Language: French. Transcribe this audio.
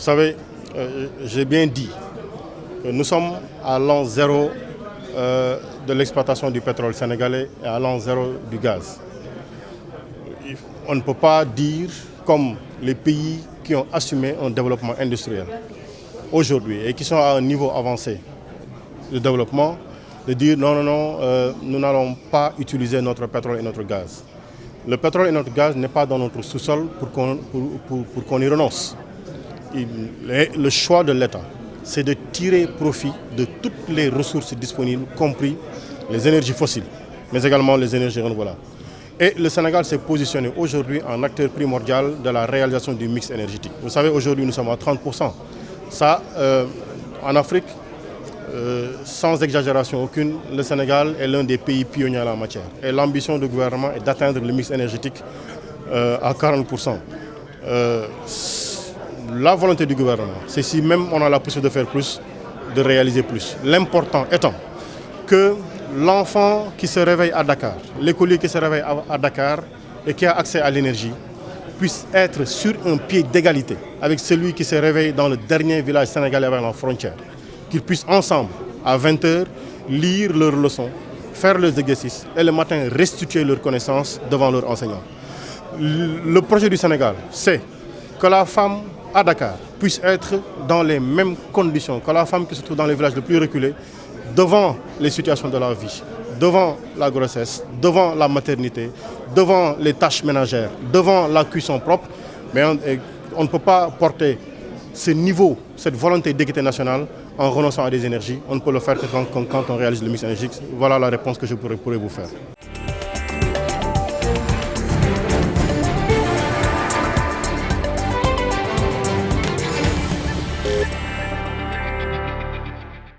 savez, j'ai bien dit que nous sommes à l'an zéro de l'exploitation du pétrole sénégalais et à l'an zéro du gaz. On ne peut pas dire, comme les pays qui ont assumé un développement industriel aujourd'hui et qui sont à un niveau avancé de développement, de dire non, nous n'allons pas utiliser notre pétrole et notre gaz. Le pétrole et notre gaz n'est pas dans notre sous-sol pour qu'on y renonce. Le choix de l'État, c'est de tirer profit de toutes les ressources disponibles, compris les énergies fossiles, mais également les énergies renouvelables. Et le Sénégal s'est positionné aujourd'hui en acteur primordial de la réalisation du mix énergétique. Vous savez, aujourd'hui, nous sommes à 30%. Ça, en Afrique, sans exagération aucune, le Sénégal est l'un des pays pionniers en la matière. Et l'ambition du gouvernement est d'atteindre le mix énergétique à 40%. La volonté du gouvernement, c'est si même on a la possibilité de faire plus, de réaliser plus. L'important étant que l'enfant qui se réveille à Dakar, l'écolier qui se réveille à Dakar et qui a accès à l'énergie, puisse être sur un pied d'égalité avec celui qui se réveille dans le dernier village sénégalais avec la frontière. Qu'ils puissent ensemble, à 20 h, lire leurs leçons, faire leurs exercices et le matin restituer leurs connaissances devant leurs enseignants. Le projet du Sénégal, c'est que la femme à Dakar puisse être dans les mêmes conditions que la femme qui se trouve dans les villages les plus reculés, devant les situations de la vie, devant la grossesse, devant la maternité, devant les tâches ménagères, devant la cuisson propre. Mais on ne peut pas porter ce niveau, cette volonté d'équité nationale en renonçant à des énergies. On ne peut le faire que quand on réalise le mix énergétique. Voilà la réponse que je pourrais vous faire.